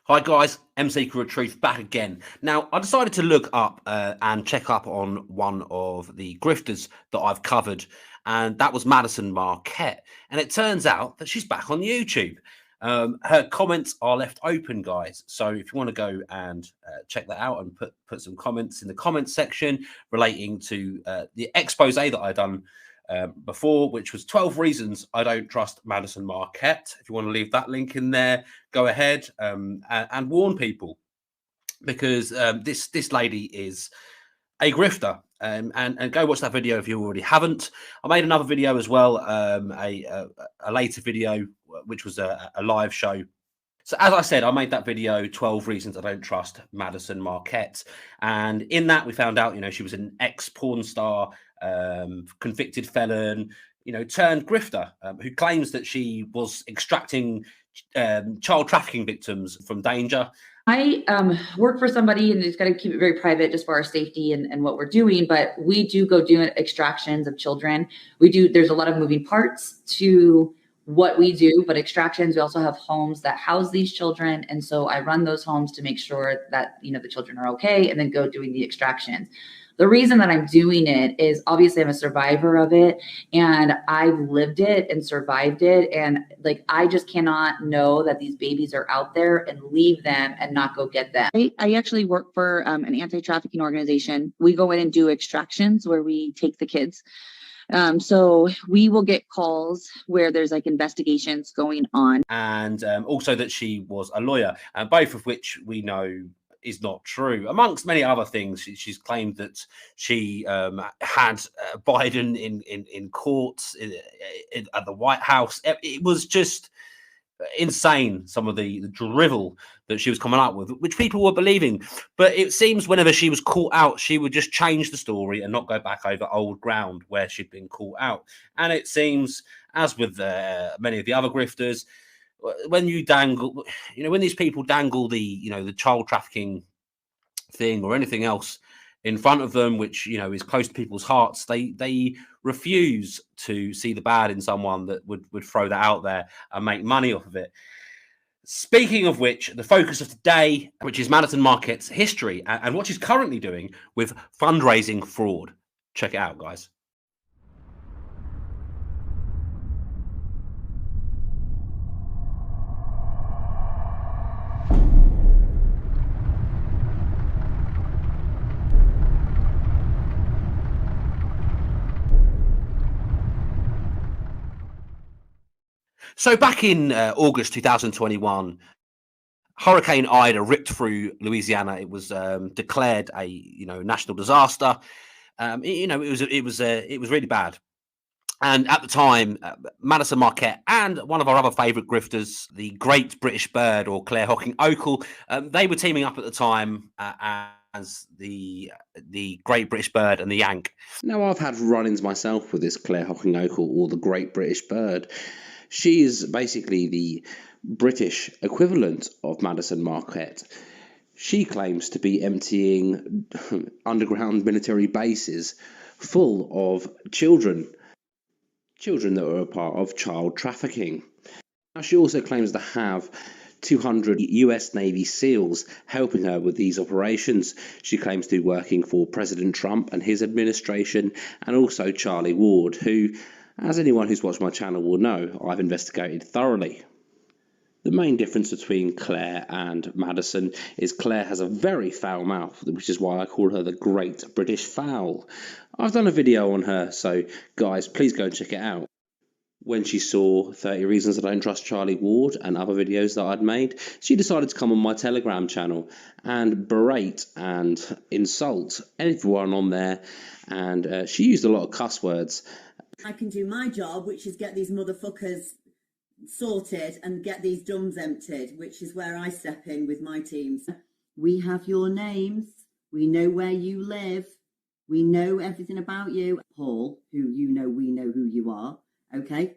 Hi guys, MC Crew of Truth back again. Now, I decided to look up and check up on one of the grifters that I've covered, and that was Madyson Marquette. And it turns out that she's back on YouTube. Her comments are left open, guys. So if you want to go and check that out and put some comments in the comments section relating to the expose that I done before, which was 12 reasons I don't trust Madyson Marquette. If you want to leave that link in there, go ahead and warn people, because this lady is a grifter. And go watch that video if you already haven't. I made another video as well, a later video, which was a live show. So as I said, I made that video, 12 reasons I don't trust Madyson Marquette. And in that, we found out, she was an ex-porn star, convicted felon, turned grifter, who claims that she was extracting child trafficking victims from danger. I work for somebody, and it's got to keep it very private just for our safety and what we're doing. But we do go do extractions of children. There's a lot of moving parts to what we do, but extractions, we also have homes that house these children. And so I run those homes to make sure that, the children are okay, and then go doing the extractions. The reason that I'm doing it is obviously I'm a survivor of it, and I've lived it and survived it. And I just cannot know that these babies are out there and leave them and not go get them. I actually work for an anti-trafficking organization. We go in and do extractions where we take the kids. So we will get calls where there's investigations going on. And also that she was a lawyer, and both of which we know is not true, amongst many other things. She's claimed that she had Biden in courts at the White House. It was just insane, some of the drivel that she was coming up with, which people were believing. But it seems whenever she was caught out, she would just change the story and not go back over old ground where she'd been caught out. And it seems, as with many of the other grifters, when you dangle, when these people dangle the child trafficking thing or anything else in front of them, which is close to people's hearts, they refuse to see the bad in someone that would throw that out there and make money off of it. Speaking of which, the focus of today, which is Madyson Marquette's history and what she's currently doing with fundraising fraud. Check it out, guys. So back in August 2021, Hurricane Ida ripped through Louisiana. It was declared a national disaster. It was really bad. And at the time, Madyson Marquette and one of our other favourite grifters, the Great British Bird, or Claire Hocking-Oakle, they were teaming up at the time as the Great British Bird and the Yank. Now, I've had run-ins myself with this Claire Hocking-Oakle, or the Great British Bird. She is basically the British equivalent of Madyson Marquette. She claims to be emptying underground military bases full of children that are a part of child trafficking. Now, she also claims to have 200 US Navy SEALs helping her with these operations. She claims to be working for President Trump and his administration, and also Charlie Ward, who, as anyone who's watched my channel will know, I've investigated thoroughly. The main difference between Claire and Madyson is Claire has a very foul mouth, which is why I call her the Great British Foul. I've done a video on her, so guys, please go and check it out. When she saw 30 Reasons I Don't Trust Charlie Ward and other videos that I'd made, she decided to come on my Telegram channel and berate and insult everyone on there, and she used a lot of cuss words. I can do my job, which is get these motherfuckers sorted and get these dumbs emptied, which is where I step in with my teams. We have your names. We know where you live. We know everything about you. Paul, who we know who you are. Okay?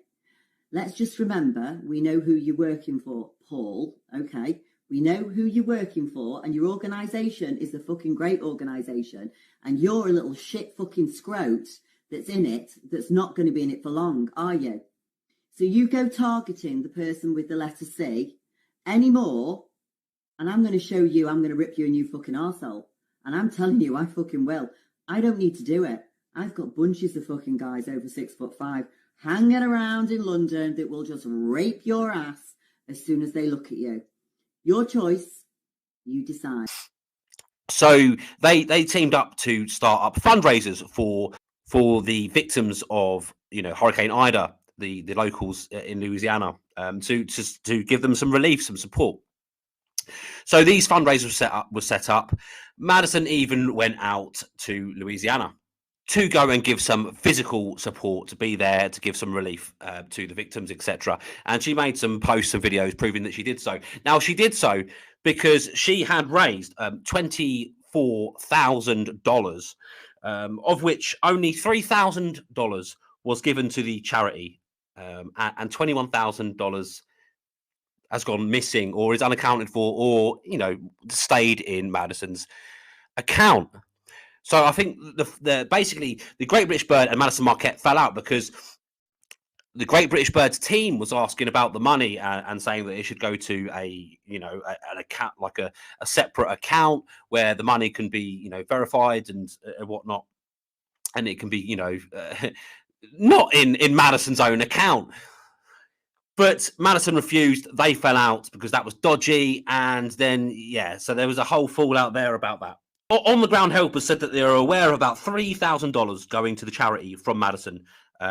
Let's just remember, we know who you're working for, Paul. Okay? We know who you're working for, and your organisation is a fucking great organisation, and you're a little shit fucking scrote that's in it, that's not going to be in it for long, are you? So you go targeting the person with the letter C anymore, and I'm going to show you, I'm going to rip you a new fucking arsehole. And I'm telling you, I fucking will. I don't need to do it. I've got bunches of fucking guys over 6'5" hanging around in London that will just rape your ass as soon as they look at you. Your choice, you decide. So they teamed up to start up fundraisers for the victims of Hurricane Ida, the locals in Louisiana, to give them some relief, some support. So these fundraisers were set up. Madison even went out to Louisiana to go and give some physical support, to be there to give some relief to the victims, etc. And she made some posts and videos proving that she did so. Now, she did so because she had raised $24,000, of which only $3,000 was given to the charity, and $21,000 has gone missing or is unaccounted for, or stayed in Madison's account. So I think basically the Great British Bird and Madyson Marquette fell out because the Great British Bird's team was asking about the money and saying that it should go to an account, like a separate account where the money can be verified and whatnot, and it can be not in Madison's own account. But Madison refused. They fell out because that was dodgy. And then, so there was a whole fallout there about that. On the ground helpers said that they are aware of about $3,000 going to the charity from Madison,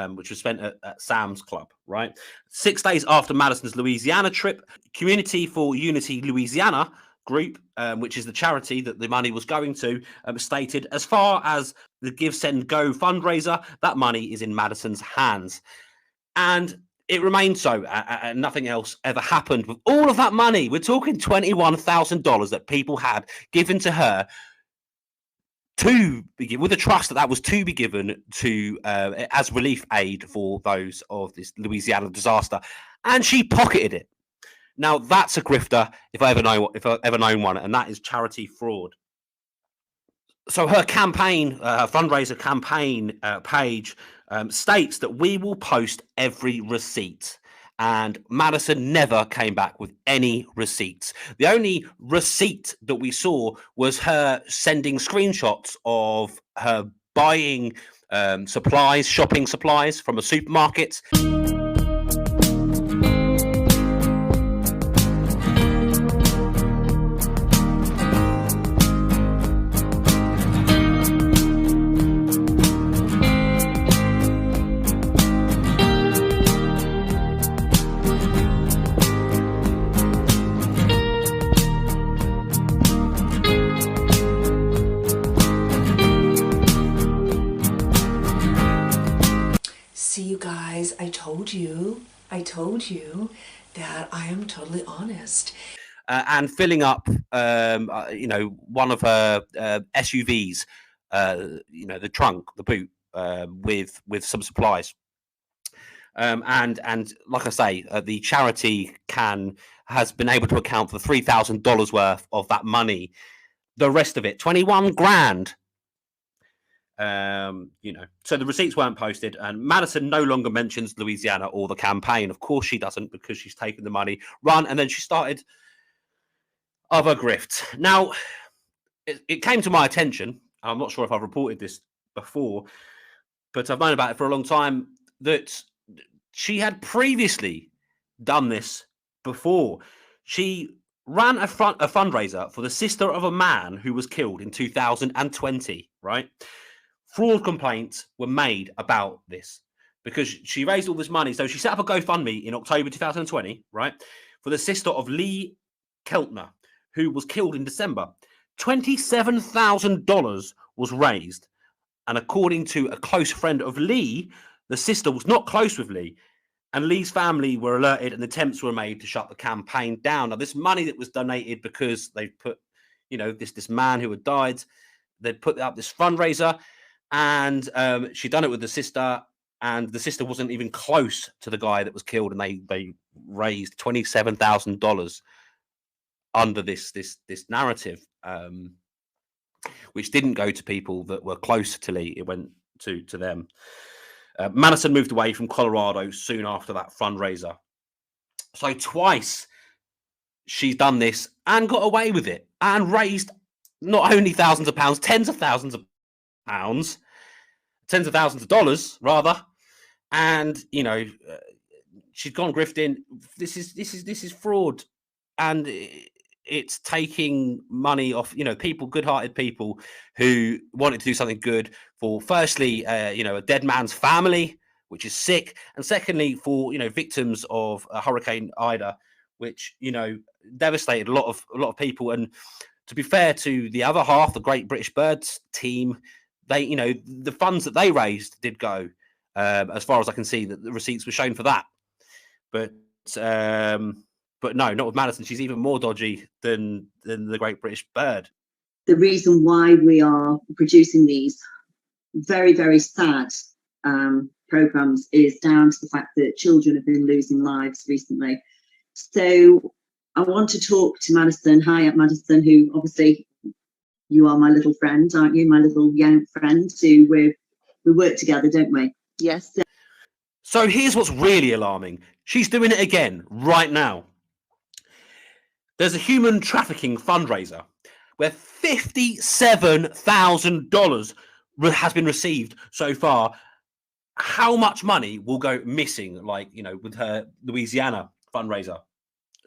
which was spent at Sam's Club, right? 6 days after Madison's Louisiana trip, Community for Unity Louisiana group, which is the charity that the money was going to, stated, as far as the Give, Send, Go fundraiser, that money is in Madison's hands. And it remained so, and nothing else ever happened. With all of that money, we're talking $21,000 that people had given to her to begin with, a trust that was to be given to as relief aid for those of this Louisiana disaster, and she pocketed it. Now that's a grifter, if I ever known one, and that is charity fraud. So her campaign, her fundraiser campaign page states that we will post every receipt. And Madison never came back with any receipts. The only receipt that we saw was her sending screenshots of her buying supplies, shopping supplies from a supermarket. I told you that I am totally honest. And filling up, one of her SUVs, the trunk, the boot, with some supplies. And like I say, the charity has been able to account for $3,000 worth of that money. The rest of it, 21 grand. So the receipts weren't posted, and Madison no longer mentions Louisiana or the campaign. Of course she doesn't, because she's taken the money, run, and then she started other grifts. Now, it came to my attention, I'm not sure if I've reported this before, but I've known about it for a long time, that she had previously done this before. She ran a fundraiser for the sister of a man who was killed in 2020, right? Fraud complaints were made about this because she raised all this money. So she set up a GoFundMe in October 2020, right, for the sister of Lee Keltner, who was killed in December. $27,000 was raised. And according to a close friend of Lee, the sister was not close with Lee. And Lee's family were alerted and attempts were made to shut the campaign down. Now, this money that was donated because they put, this man who had died, they put up this fundraiser. And she'd done it with the sister, and the sister wasn't even close to the guy that was killed, and they raised $27,000 under this narrative, which didn't go to people that were close to Lee. It went to them. Madison moved away from Colorado soon after that fundraiser. So twice she's done this and got away with it and raised not only thousands of pounds, tens of thousands of pounds, tens of thousands of dollars rather. And she's gone grifting. This is fraud, and it's taking money off people, good-hearted people who wanted to do something good for, firstly, a dead man's family, which is sick, and secondly, for victims of Hurricane Ida, which devastated a lot of people. And to be fair to the other half, the Great British Birds team, they the funds that they raised did go. As far as I can see, that the receipts were shown for that, but no, not with Madison. She's even more dodgy than the Great British Bird. The reason why we are producing these very, very sad programs is down to the fact that children have been losing lives recently. So I want to talk to Madison. Hi, Madison, who obviously you are my little friend, aren't you? My little young friend who we work together, don't we? Yes. So here's what's really alarming. She's doing it again right now. There's a human trafficking fundraiser where $57,000 has been received so far. How much money will go missing, with her Louisiana fundraiser?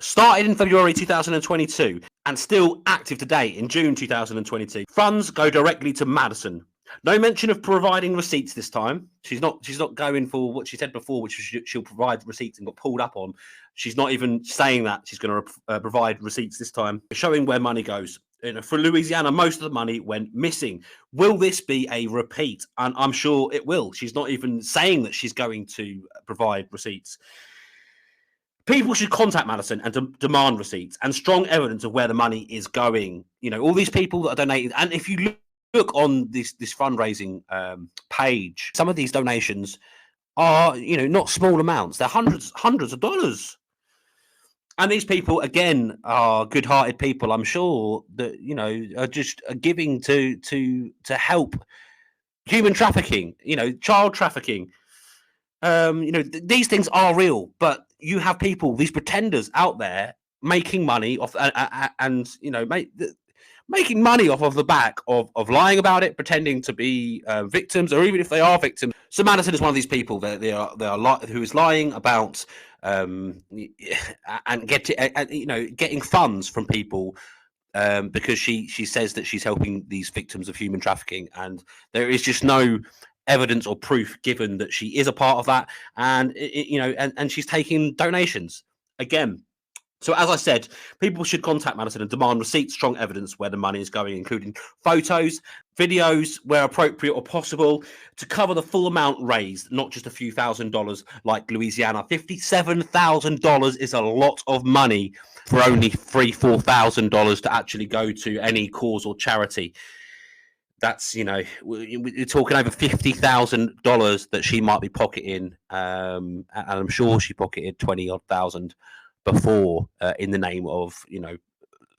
Started in February 2022 and still active today in June 2022. Funds go directly to Madison. No mention of providing receipts this time. She's not going for what she said before, which she'll provide receipts, and got pulled up on. She's not even saying that she's going to provide receipts this time, showing where money goes. For Louisiana, most of the money went missing. Will this be a repeat? And I'm sure it will. She's not even saying that she's going to provide receipts. People should contact Madison and demand receipts and strong evidence of where the money is going. All these people that are donating, and if you look on this fundraising page, some of these donations are not small amounts. They're hundreds of dollars. And these people, again, are good-hearted people, I'm sure, that are just giving to help human trafficking, child trafficking. These things are real, but you have people, these pretenders out there, making money off making money off of the back of lying about it, pretending to be victims, or even if they are victims. So Madison is one of these people that who is lying about and getting funds from people because she says that she's helping these victims of human trafficking, and there is just no evidence or proof given that she is a part of that, and and she's taking donations again. So as I said, people should contact Madison and demand receipts, strong evidence where the money is going, including photos, videos where appropriate or possible, to cover the full amount raised, not just a few $1,000s like Louisiana. $57,000 is a lot of money for only $3,000-$4,000 to actually go to any cause or charity. That's, we're talking over $50,000 that she might be pocketing, and I'm sure she pocketed 20-odd thousand before in the name of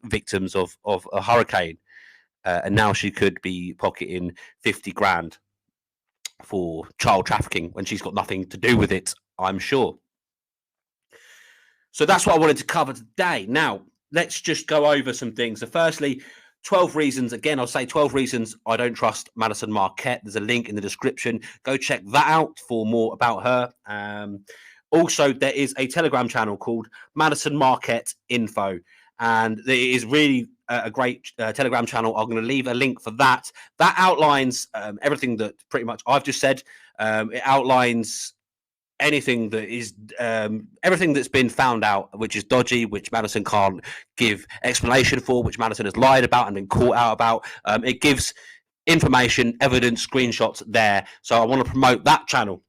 victims of a hurricane, and now she could be pocketing 50 grand for child trafficking when she's got nothing to do with it, I'm sure. So that's what I wanted to cover today. Now let's just go over some things. So firstly, 12 reasons. Again, I'll say 12 reasons I don't trust Madyson Marquette. There's a link in the description. Go check that out for more about her. Also, there is a Telegram channel called Madyson Marquette Info, and it is really a great Telegram channel. I'm going to leave a link for that. That outlines everything that pretty much I've just said. It outlines anything that is everything that's been found out, which is dodgy, which Madison can't give explanation for, which Madison has lied about and been caught out about. It gives information, evidence, screenshots there. So I want to promote that channel.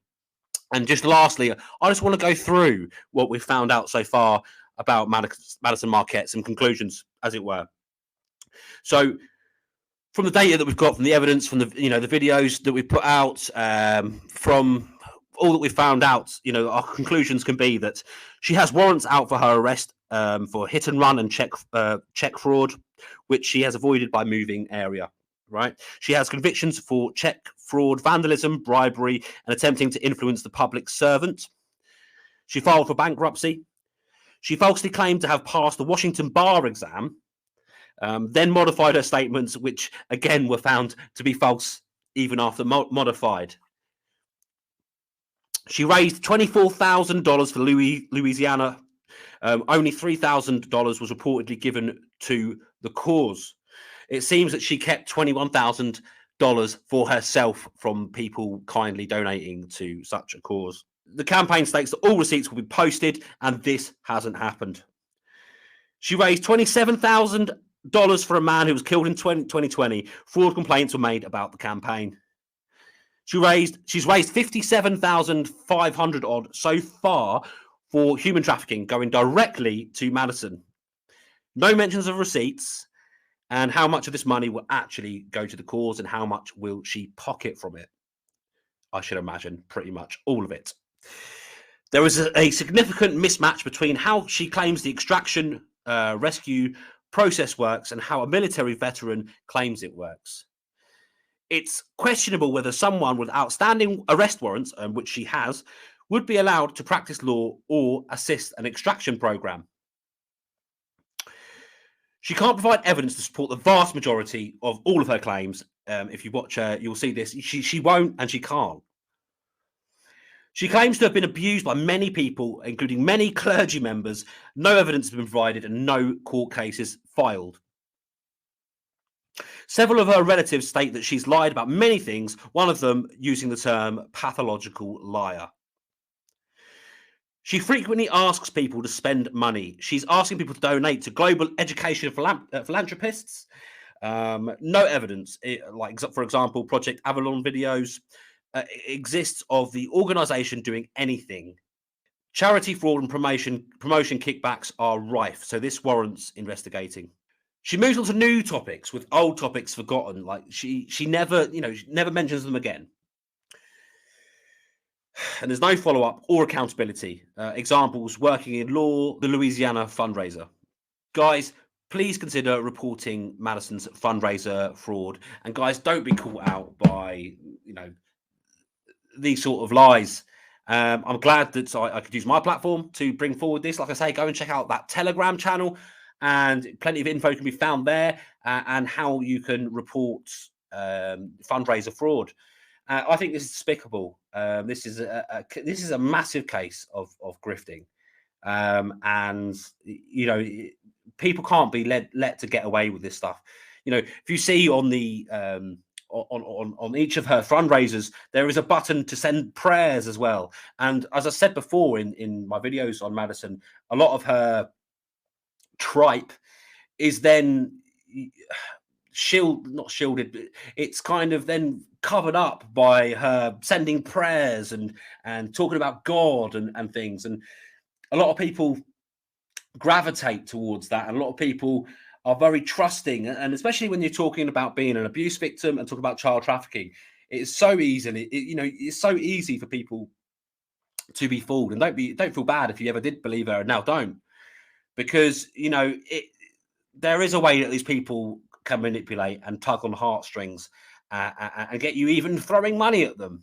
And just lastly, I just want to go through what we've found out so far about Madyson Marquette, some conclusions, as it were. So from the data that we've got, from the evidence, from the the videos that we've put out, from all that we've found out, our conclusions can be that she has warrants out for her arrest for hit and run and check fraud, which she has avoided by moving area. Right. She has convictions for check fraud, vandalism, bribery, and attempting to influence the public servant. She filed for bankruptcy. She falsely claimed to have passed the Washington bar exam, then modified her statements, which again were found to be false even after modified. She raised $24,000 for Louisiana. Only $3,000 was reportedly given to the cause. It seems that she kept $21,000 for herself from people kindly donating to such a cause. The campaign states that all receipts will be posted, and this hasn't happened. She raised $27,000 for a man who was killed in 2020. Fraud complaints were made about the campaign. She's raised $57,500 odd so far for human trafficking, going directly to Madison. No mentions of receipts and how much of this money will actually go to the cause and how much will she pocket from it. I should imagine pretty much all of it. There is a significant mismatch between how she claims the extraction rescue process works and how a military veteran claims it works. It's questionable whether someone with outstanding arrest warrants, which she has, would be allowed to practice law or assist an extraction program. She can't provide evidence to support the vast majority of all of her claims. If you watch her, you'll see this. She won't and she can't. She claims to have been abused by many people, including many clergy members. No evidence has been provided and no court cases filed. Several of her relatives state that she's lied about many things, one of them using the term pathological liar. She frequently asks people to spend money. She's asking people to donate to global education philanthropists. No evidence, like for example, Project Avalon videos, exists of the organization doing anything. Charity fraud and promotion kickbacks are rife, so this warrants investigating. She moves on to new topics with old topics forgotten. Like she never, she never mentions them again. And there's no follow-up or accountability. Examples: working in law, the Louisiana Fundraiser. Guys, please consider reporting Madison's fundraiser fraud. And guys, don't be caught out by, these sort of lies. I'm glad that I could use my platform to bring forward this. Like I say, go and check out that Telegram channel, and plenty of info can be found there, and how you can report fundraiser fraud. I think this is despicable. This is a massive case of grifting, and people can't be let to get away with this stuff. If you see on the on each of her fundraisers, there is a button to send prayers as well. And as I said before in my videos on Madison, a lot of her tripe is then not shielded, but it's kind of then covered up by her sending prayers and talking about God and things. And a lot of people gravitate towards that, and a lot of people are very trusting, and especially when you're talking about being an abuse victim and talking about child trafficking, it's so easy. It's so easy for people to be fooled. And don't feel bad if you ever did believe her, and now don't, because there is a way that these people can manipulate and tug on heartstrings and get you even throwing money at them.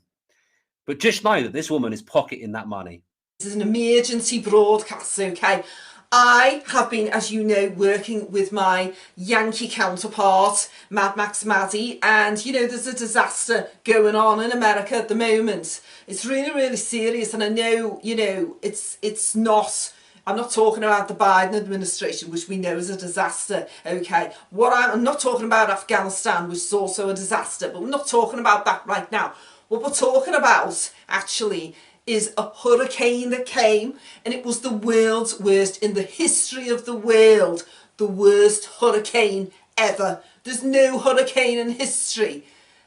But just know that this woman is pocketing that money. This is an emergency broadcast, okay? I have been, as you know, working with my Yankee counterpart, Mad Max Maddie, and there's a disaster going on in America at the moment. It's really, really serious, and I know, it's not. I'm not talking about the Biden administration, which we know is a disaster, okay? I'm not talking about Afghanistan, which is also a disaster, but we're not talking about that right now. What we're talking about, actually, is a hurricane that came, and it was the world's worst in the history of the world, the worst hurricane ever. There's no hurricane in history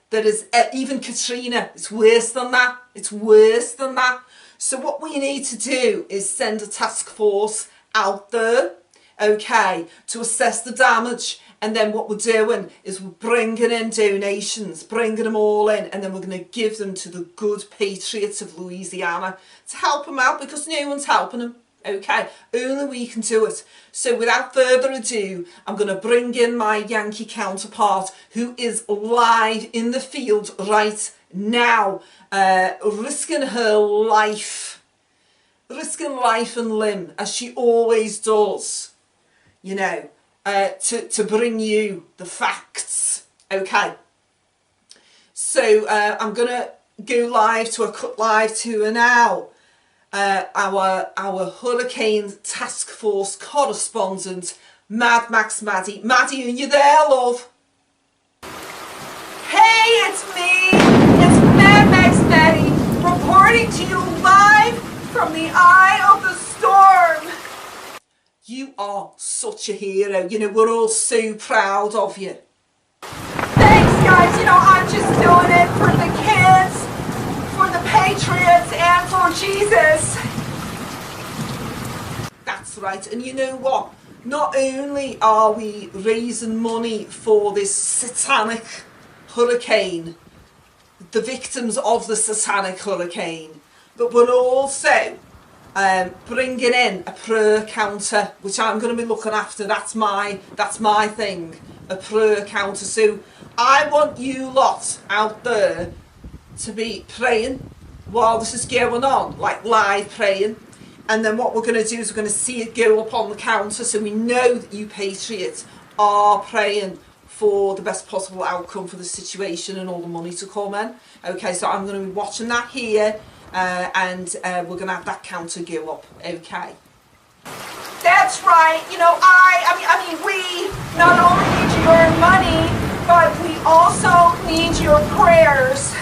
that is, even Katrina, it's worse than that. It's worse than that. So what we need to do is send a task force out there, okay, to assess the damage. And then what we're doing is we're bringing in donations, bringing them all in, and then we're going to give them to the good patriots of Louisiana to help them out, because no one's helping them, okay? Only we can do it. So without further ado, I'm going to bring in my Yankee counterpart, who is live in the field right now, risking her life risking life and limb, as she always does, you know, to bring you the facts, okay? So I'm going to go live to a cut live to her now. Our Hurricane Task Force correspondent, Mad Max Maddie. Maddie, are you there, love? Hey, it's me! It's Mad Max Maddie, reporting to you live from the eye of the storm. You are such a hero. You know, we're all so proud of you. Thanks, guys. You know, I'm just doing it for the kids, for the Patriots, and for Jesus. That's right. And you know what? Not only are we raising money for this satanic hurricane, the victims of the satanic hurricane, but we're also bringing in a prayer counter, which I'm going to be looking after. That's my thing, a prayer counter. So I want you lot out there to be praying while this is going on, like live praying. And then what we're going to do is we're going to see it go up on the counter, so we know that you patriots are praying for the best possible outcome for the situation and all the money to come in. Okay, so I'm going to be watching that here, and we're going to have that counter go up. Okay. That's right. You know, I mean, we not only need your money, but we also need your prayers.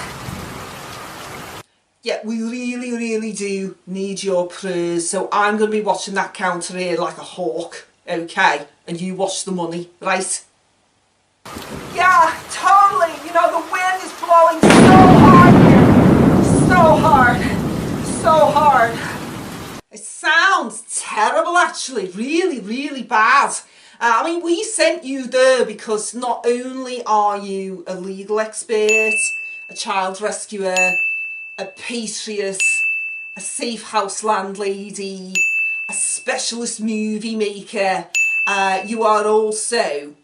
Yeah, we really, really do need your prayers. So I'm going to be watching that counter here like a hawk, okay? And you watch the money, right? Yeah, totally. You know, the wind is blowing so hard here. So hard. So hard. It sounds terrible, actually. Really, really bad. I mean, we sent you there because not only are you a legal expert, a child rescuer, a patriot, a safe house landlady, a specialist movie maker, you are also,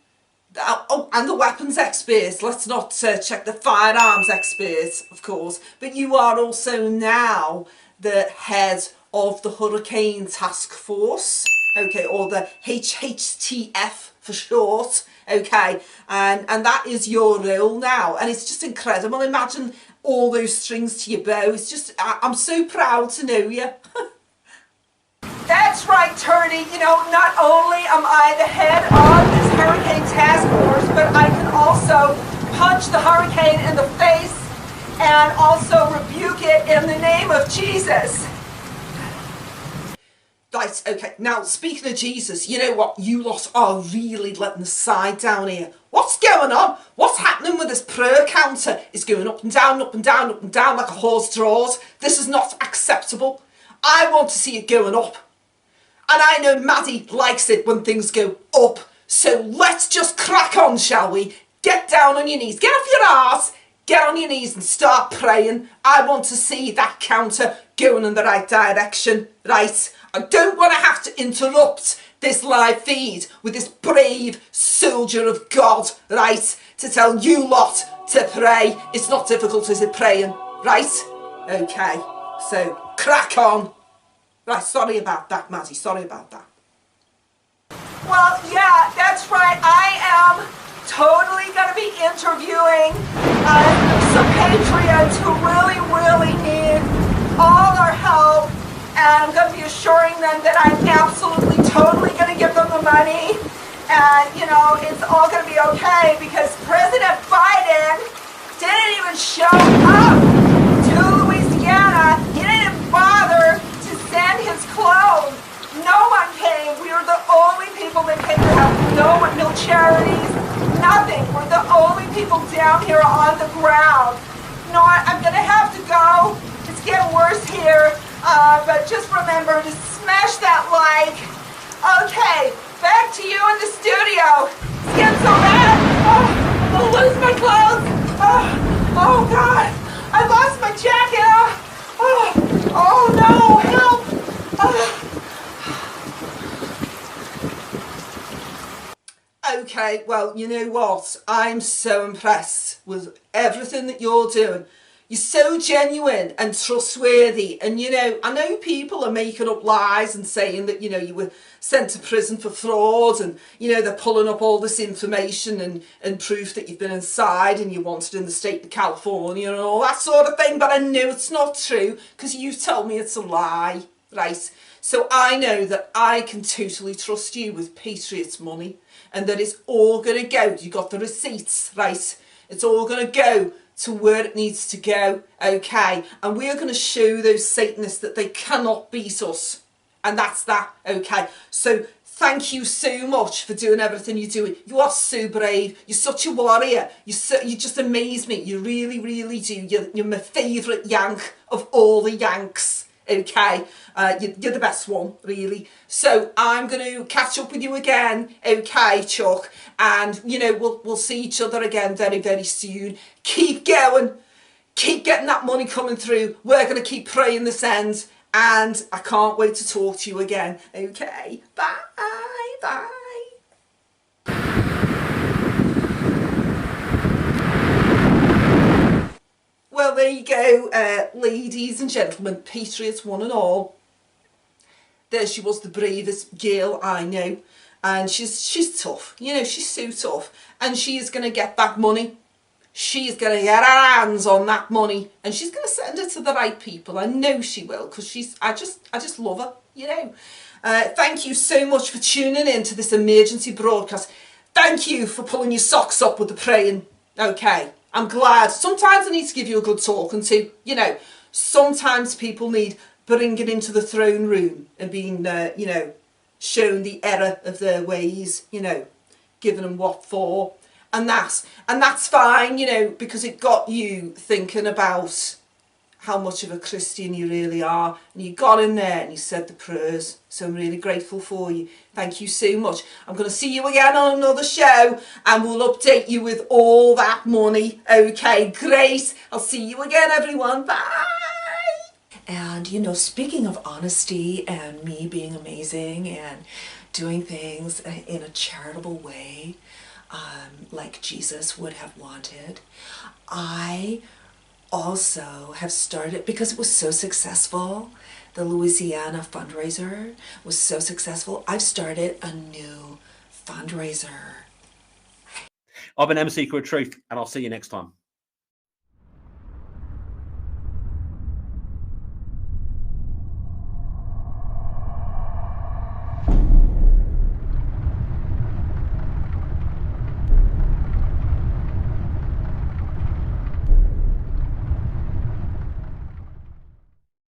and the weapons expert. Let's not check the firearms expert, of course, but you are also now the head of the Hurricane Task Force, okay, or the HHTF for short, okay, and that is your role now, and it's just incredible. Imagine all those strings to your bow. It's just, I'm so proud to know you. That's right, Turdy. You know, not only am I the head of this Hurricane Task Force, but I can also punch the hurricane in the face and also rebuke it in the name of Jesus. Right, okay, now speaking of Jesus, you know what, you lot are really letting the side down here. What's going on? What's happening with this prayer counter? It's going up and down, up and down, up and down like a horse draws. This is not acceptable. I want to see it going up. And I know Maddie likes it when things go up. So let's just crack on, shall we? Get down on your knees, get off your arse, get on your knees and start praying. I want to see that counter going in the right direction, right? I don't want to have to interrupt this live feed with this brave soldier of God, right? To tell you lot to pray. It's not difficult, is it, praying, right? Okay, so crack on. Right, sorry about that, Maddie, sorry about that. Well, yeah, that's right. I am totally going to be interviewing some patriots who really, really need all our help. And I'm going to be assuring them that I'm absolutely, totally going to give them the money. And, you know, it's all going to be okay because President Biden didn't even show up to Louisiana. He didn't even bother to send his clothes. No one came. We were the only people that came to help. No one, no charities, nothing. We're the only people down here on the ground. You know what? I'm going to have to go. It's getting worse here. But just remember to smash that like. Okay, back to you in the studio. It's getting so bad. Oh, I'm gonna lose my clothes. Oh God, I lost my jacket. Oh no, help. Okay, well, you know what? I'm so impressed with everything that you're doing. You're so genuine and trustworthy. And, you know, I know people are making up lies and saying that, you know, you were sent to prison for fraud and, you know, they're pulling up all this information and proof that you've been inside and you're wanted in the state of California and all that sort of thing. But I know it's not true because you've told me it's a lie, right? So I know that I can totally trust you with Patriots money and that it's all going to go. You got the receipts, right? It's all going to go to where it needs to go, okay? And we're going to show those Satanists that they cannot beat us. And that's that, okay? So thank you so much for doing everything you're doing. You are so brave. You're such a warrior. You just amaze me. You really, really do. You're my favourite Yank of all the Yanks, okay? You're the best one, really. So I'm going to catch up with you again, okay, Chuck? And, you know, we'll see each other again very, very soon. Keep going. Keep getting that money coming through. We're going to keep praying this ends. And I can't wait to talk to you again, okay? Bye, bye. Well, there you go, ladies and gentlemen, Patriots one and all. There she was, the bravest girl I know. And she's tough, you know, she's so tough. And she is going to get that money. She's going to get her hands on that money. And she's going to send it to the right people. I know she will, because I just love her, you know. Thank you so much for tuning in to this emergency broadcast. Thank you for pulling your socks up with the praying. Okay, I'm glad. Sometimes I need to give you a good talking to, you know. Sometimes people need bringing into the throne room and being, you know, shown the error of their ways, you know, giving them what for. And that's fine, you know, because it got you thinking about how much of a Christian you really are. And you got in there and you said the prayers. So I'm really grateful for you. Thank you so much. I'm going to see you again on another show and we'll update you with all that money. Okay, great. I'll see you again, everyone. Bye. And, you know, speaking of honesty and me being amazing and doing things in a charitable way, like Jesus would have wanted, I also have started, because it was so successful, the Louisiana fundraiser was so successful, I've started a new fundraiser. I've been MC for a Truth, and I'll see you next time.